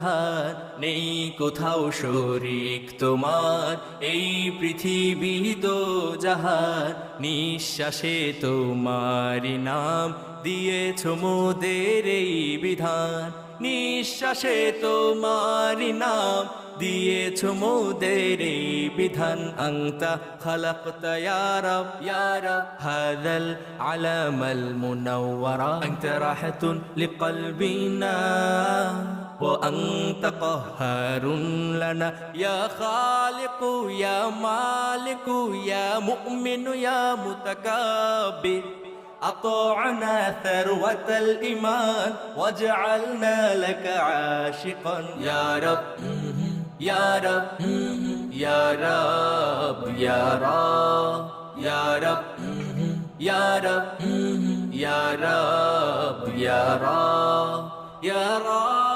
আর নেই কোথাও শরীক তোমার এই পৃথিবী তো জাহান নিঃশ্বাসে তোমারি নাম দিয়েছ মোদের এই বিধান নিঃশ্বাসে তোমারি নাম দিয়েছ মোদের এই বিধান আংতা খালাকতা ইয়া রাব হাযাল আলামাল মুনাওয়ারা আনতা রাহাতুন লিকলবিনা وأنت قهار لنا يا خالق يا مالك يا مؤمن يا متكبر أطعنا ثروة الإيمان واجعلنا لك عاشقا يا رب يا رب يا رب يا رب يا رب يا رب يا رب يا رب يا رب